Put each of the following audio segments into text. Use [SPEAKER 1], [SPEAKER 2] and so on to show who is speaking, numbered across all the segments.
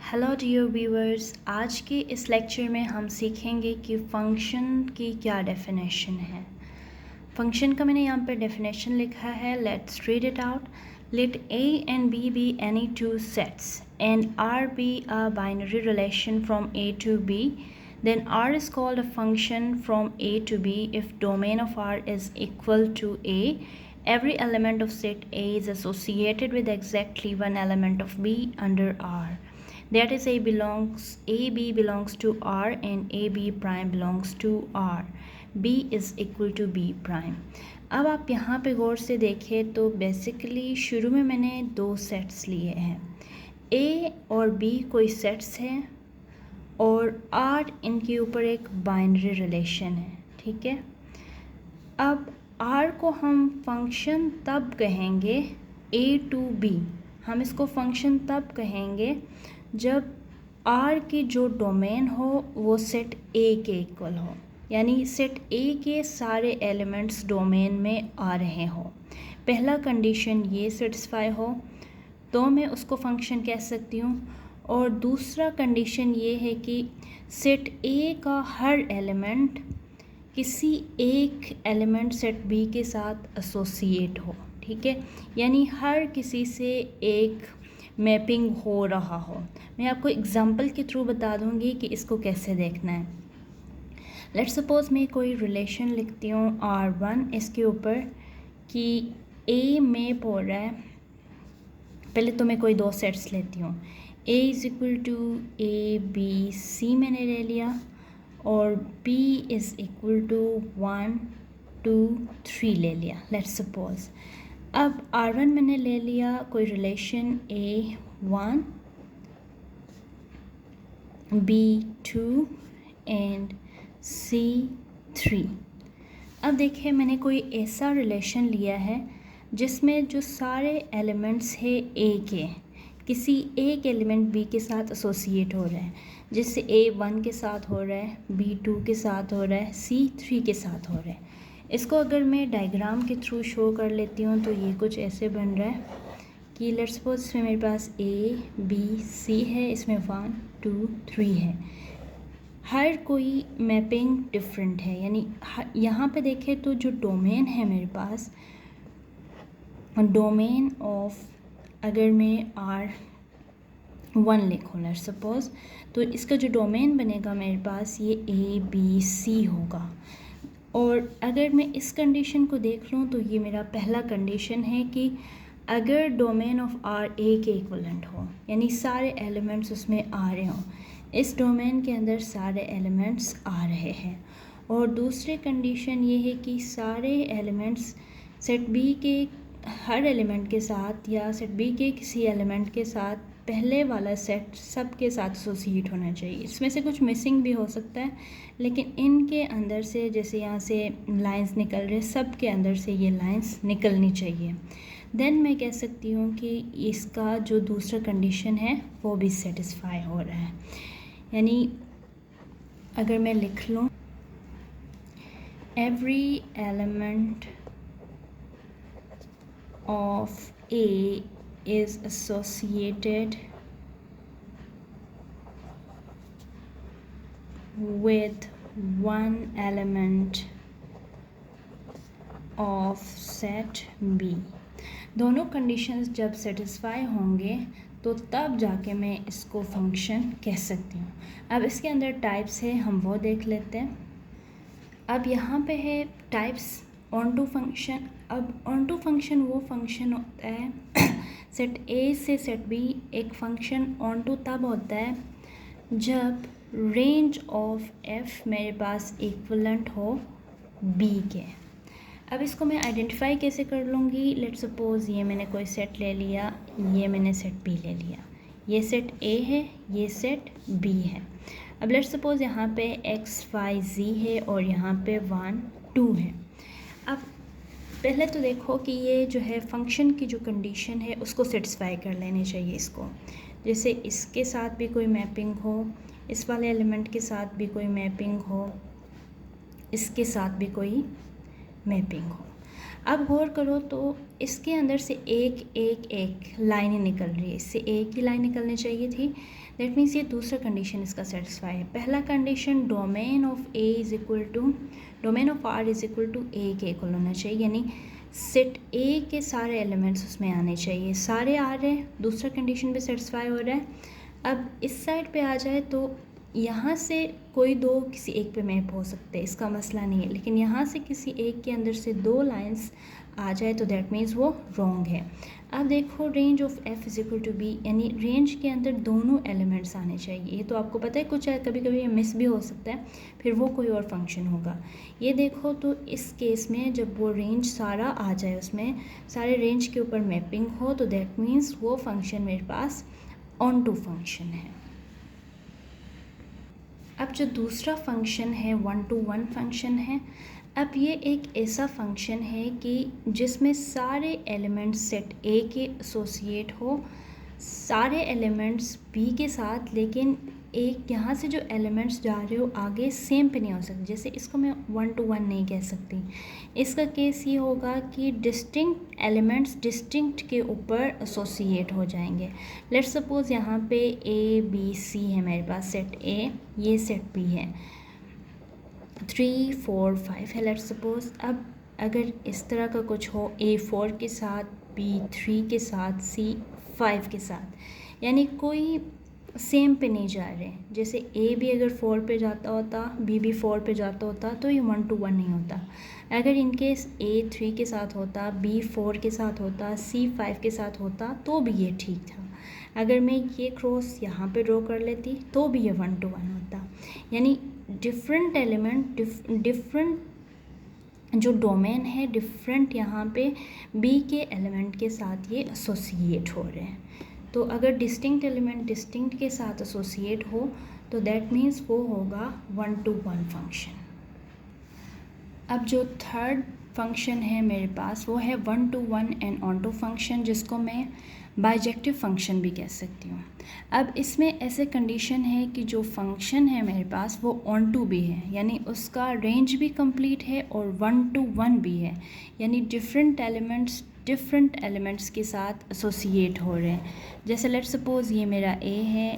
[SPEAKER 1] Hello dear viewers, आज के इस लेक्चर में हम सीखेंगे कि फ़ंक्शन की क्या डेफिनेशन है। फ़ंक्शन का मैंने यहाँ पे डेफिनेशन लिखा है, let's read it out. Let a and b be any two sets and r be a binary relation from a to b, then r is called a function from a to b if domain of r is equal to a. Every element of set A is associated with exactly one element of B under R. That is AB belongs to R and AB prime belongs to R. B is equal to B prime. अब आप यहाँ पे गौर से देखें तो basically शुरू में मैंने दो सेट्स लिए हैं, A और B कोई सेट्स हैं और R इनके ऊपर एक बाइनरी रिलेशन है, ठीक है। अब R को हम फंक्शन तब कहेंगे A to B, हम इसको फंक्शन तब कहेंगे जब R की जो डोमेन हो वो सेट A के इक्वल हो, यानी सेट A के सारे एलिमेंट्स डोमेन में आ रहे हो। पहला कंडीशन ये सेटिस्फाई हो तो मैं उसको फंक्शन कह सकती हूँ, और दूसरा कंडीशन ये है कि सेट A का हर एलिमेंट किसी एक एलिमेंट सेट B के साथ एसोसिएट हो, ठीक है, यानी हर किसी से एक मैपिंग हो रहा हो। मैं आपको एग्जांपल के थ्रू बता दूंगी कि इसको कैसे देखना है। लेट्स सपोज मैं कोई रिलेशन लिखती हूँ R1 इसके ऊपर कि A मैप हो रहा है। पहले तो मैं कोई दो सेट्स लेती हूँ, A is equal to ABC मैंने ले लिया और B इज़ इक्वल टू 1 2 3 ले लिया। लेट्स सपोज अब R1 मैंने ले लिया कोई relation A1 B2 and C3। अब देखिए मैंने कोई ऐसा रिलेशन लिया है जिसमें जो सारे एलिमेंट्स है A के किसी एक एलिमेंट B के साथ एसोसिएट हो रहे हैं, जिससे A1 के साथ हो रहा है, B2 के साथ हो रहा है, C3 के साथ हो रहा है। इसको अगर मैं डायग्राम के थ्रू शो कर लेती हूँ तो ये कुछ ऐसे बन रहा है कि लेट्स सपोज इसमें मेरे पास A B C है, इसमें 1 2 3 है। हर कोई मैपिंग डिफरेंट है, यानी यहाँ पे देखें तो जो डोमेन है मेरे पास, डोमेन ऑफ अगर मैं R1 लिखूँ लेट्स सपोज, तो इसका जो डोमेन बनेगा मेरे पास ये ABC होगा। और अगर मैं इस कंडीशन को देख लूँ तो ये मेरा पहला कंडीशन है कि अगर डोमेन ऑफ R A के इक्वलेंट हो, यानी सारे एलिमेंट्स उसमें आ रहे हों, इस डोमेन के अंदर सारे एलिमेंट्स आ रहे हैं। और दूसरी कंडीशन ये है कि सारे एलिमेंट्स सेट B के हर एलिमेंट के साथ या सेट B के किसी एलिमेंट के साथ पहले वाला सेट सब के साथ एसोसिएट होना चाहिए। इसमें से कुछ मिसिंग भी हो सकता है, लेकिन इनके अंदर से जैसे यहाँ से लाइंस निकल रहे, सब के अंदर से ये लाइंस निकलनी चाहिए। देन मैं कह सकती हूँ कि इसका जो दूसरा कंडीशन है वो भी सेटिस्फाई हो रहा है। यानी अगर मैं लिख लूँ every element of A is associated with one element of set B। दोनों कंडीशंस जब सेटिस्फाई होंगे तो तब जाके मैं इसको फंक्शन कह सकती हूँ। अब इसके अंदर टाइप्स है, हम वो देख लेते हैं। अब यहाँ पे है टाइप्स ऑन टू फंक्शन। अब ऑन टू फंक्शन वो फंक्शन होता है सेट A से सेट B एक फंक्शन ऑन टू तब होता है जब रेंज ऑफ F मेरे पास इक्वलेंट हो B के। अब इसको मैं आइडेंटिफाई कैसे कर लूँगी, लेट्स सपोज ये मैंने कोई सेट ले लिया, ये मैंने सेट B ले लिया, ये सेट A है, ये सेट B है। अब लेट्स सपोज यहाँ पे X Y Z है और यहाँ पे 1 2 है। अब पहले तो देखो कि ये जो है फंक्शन की जो कंडीशन है उसको सेटिस्फाई कर लेनी चाहिए इसको, जैसे इसके साथ भी कोई मैपिंग हो, इस वाले एलिमेंट के साथ भी कोई मैपिंग हो, इसके साथ भी कोई मैपिंग हो। अब गौर करो तो इसके अंदर से एक लाइनें निकल रही है, इससे एक ही लाइन निकलनी चाहिए थी। दैट मीन्स ये दूसरा कंडीशन इसका सेटिस्फाई है। पहला condition domain of R is equal to A के इक्वल होना चाहिए, यानी सेट ए के सारे एलिमेंट्स उसमें आने चाहिए, सारे आ रहे हैं, दूसरा कंडीशन भी सेटिस्फाई हो रहा है। अब इस साइड पे आ जाए तो यहाँ से कोई दो किसी एक पे मैप हो सकते हैं, इसका मसला नहीं है, लेकिन यहाँ से किसी एक के अंदर से दो लाइंस आ जाए तो दैट मीन्स वो रॉन्ग है। अब देखो range of F is equal to B, यानी रेंज के अंदर दोनों एलिमेंट्स आने चाहिए। ये तो आपको पता है, कुछ कभी कभी ये मिस भी हो सकता है, फिर वो कोई और फंक्शन होगा। ये देखो तो इस केस में जब वो रेंज सारा आ जाए, उसमें सारे रेंज के ऊपर मैपिंग हो, तो दैट मीन्स वो फंक्शन मेरे पास ऑन टू फंक्शन है। अब जो दूसरा फंक्शन है 1 to 1 फंक्शन है। अब ये एक ऐसा फंक्शन है कि जिसमें सारे एलिमेंट्स सेट ए के एसोसिएट हो, सारे एलिमेंट्स बी के साथ, लेकिन एक यहाँ से जो एलिमेंट्स जा रहे हो आगे सेम पे नहीं हो सकते। जैसे इसको मैं 1 to 1 नहीं कह सकती, इसका केस ये होगा कि डिस्टिंक्ट एलिमेंट्स डिस्टिंक्ट के ऊपर एसोसिएट हो जाएंगे। लेट्स सपोज़ यहाँ पे ए बी सी है मेरे पास, सेट ए, ये सेट बी है, 3 4 5 है लेट्स सपोज़। अब अगर इस तरह का कुछ हो, ए 4 के साथ, बी 3 के साथ, सी 5 के साथ, यानी कोई सेम पे नहीं जा रहे। जैसे ए भी अगर 4 पे जाता होता, बी भी 4 पे जाता होता, तो ये 1 to 1 नहीं होता। अगर इनकेस ए 3 के साथ होता, बी 4 के साथ होता, सी 5 के साथ होता, तो भी ये ठीक था। अगर मैं ये क्रॉस यहाँ पे ड्रॉ कर लेती तो भी ये 1 to 1 होता। यानी डिफरेंट एलिमेंट, डिफरेंट जो डोमेन है, डिफरेंट यहाँ पे बी के एलिमेंट के साथ ये एसोसिएट हो रहे हैं। तो अगर डिस्टिंक्ट एलिमेंट डिस्टिंक्ट के साथ एसोसिएट हो तो दैट मीन्स वो होगा 1 to 1 फंक्शन। अब जो थर्ड फंक्शन है मेरे पास वो है 1 to 1 and onto function, जिसको मैं बाइजेक्टिव फंक्शन भी कह सकती हूँ। अब इसमें ऐसे कंडीशन है कि जो फंक्शन है मेरे पास वो ऑन टू भी है, यानी उसका रेंज भी कंप्लीट है, और 1 to 1 भी है, यानी डिफरेंट एलिमेंट्स के साथ एसोसिएट हो रहे हैं। जैसे लेट्स सपोज़ ये मेरा ए है,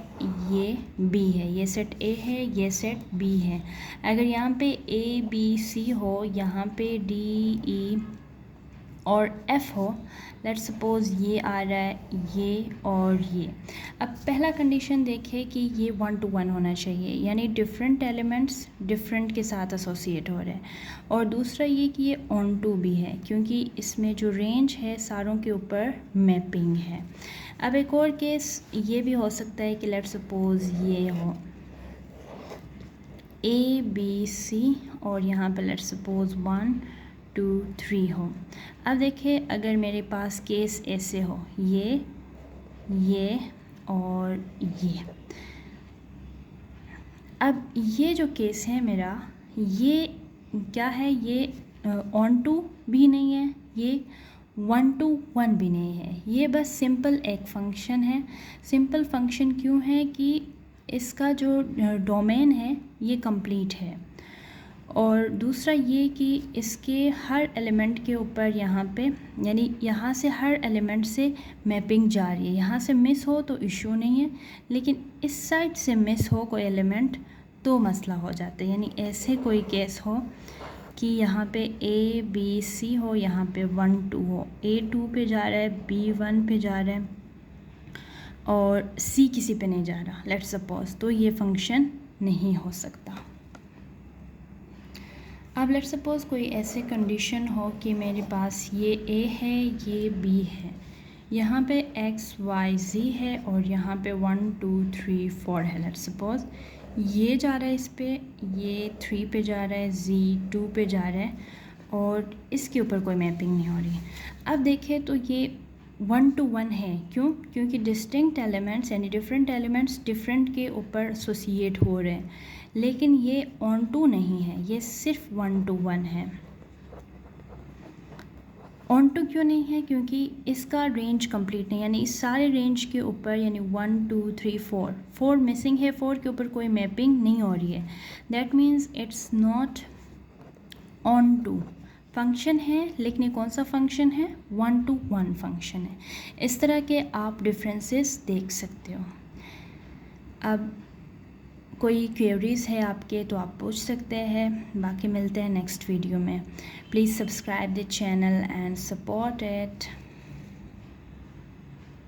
[SPEAKER 1] ये बी है, ये सेट ए है, ये सेट बी है। अगर यहाँ पे ए बी सी हो, यहाँ पे डी ई और एफ हो, लेट्स सपोज़ ये आ रहा है, ये और ये। अब पहला कंडीशन देखें कि ये 1 to 1 होना चाहिए, यानी डिफरेंट एलिमेंट्स डिफरेंट के साथ एसोसिएट हो रहे हैं। और दूसरा ये कि ये ऑन टू भी है, क्योंकि इसमें जो रेंज है सारों के ऊपर मैपिंग है। अब एक और केस ये भी हो सकता है कि लेट्स सपोज़ ये हो ए बी सी, और यहाँ पर लेट्स सपोज़ 1 2 3 हो। अब देखिए अगर मेरे पास केस ऐसे हो, ये और ये। अब ये जो केस है मेरा, ये क्या है, ये ऑन टू भी नहीं है, ये 1 to 1 भी नहीं है, ये बस सिंपल एक फंक्शन है। सिंपल फंक्शन क्यों है कि इसका जो डोमेन है ये कंप्लीट है, और दूसरा ये कि इसके हर एलिमेंट के ऊपर यहाँ पे, यानी यहाँ से हर एलिमेंट से मैपिंग जा रही है। यहाँ से मिस हो तो इशू नहीं है, लेकिन इस साइड से मिस हो कोई एलिमेंट तो मसला हो जाता है। यानी ऐसे कोई केस हो कि यहाँ पे ए बी सी हो, यहाँ पे 1 2 हो, ए 2 पे जा रहा है, बी 1 पे जा रहा है और सी किसी पे नहीं जा रहा लेट्स सपोज, तो ये फंक्शन नहीं हो सकता। अब लेट्स सपोज़ कोई ऐसे कंडीशन हो कि मेरे पास ये ए है, ये बी है, यहाँ पे एक्स वाई जी है, और यहाँ पे 1 2 3 4 है। लेट्स सपोज़ ये जा रहा है इस पे, ये 3 पे जा रहा है, जी 2 पे जा रहा है, और इसके ऊपर कोई मैपिंग नहीं हो रही। अब देखें तो ये 1 to 1 है, क्यों? क्योंकि डिस्टिंक्ट एलिमेंट्स यानी डिफरेंट एलिमेंट्स डिफरेंट के ऊपर एसोसिएट हो रहे हैं, लेकिन ये ऑन टू नहीं है, ये सिर्फ 1 to 1 है। ऑन टू क्यों नहीं है? क्योंकि इसका रेंज कंप्लीट नहीं, यानी इस सारे रेंज के ऊपर, यानी 1 2 3 4 मिसिंग है, 4 के ऊपर कोई मैपिंग नहीं हो रही है। That means it's not onto. Function है, लिखने कौन सा फंक्शन है, 1 to 1 फंक्शन है। इस तरह के आप डिफरेंसेस देख सकते हो। अब कोई क्वेरीज़ है आपके तो आप पूछ सकते हैं, बाकी मिलते हैं नेक्स्ट वीडियो में। Please subscribe the channel and support it.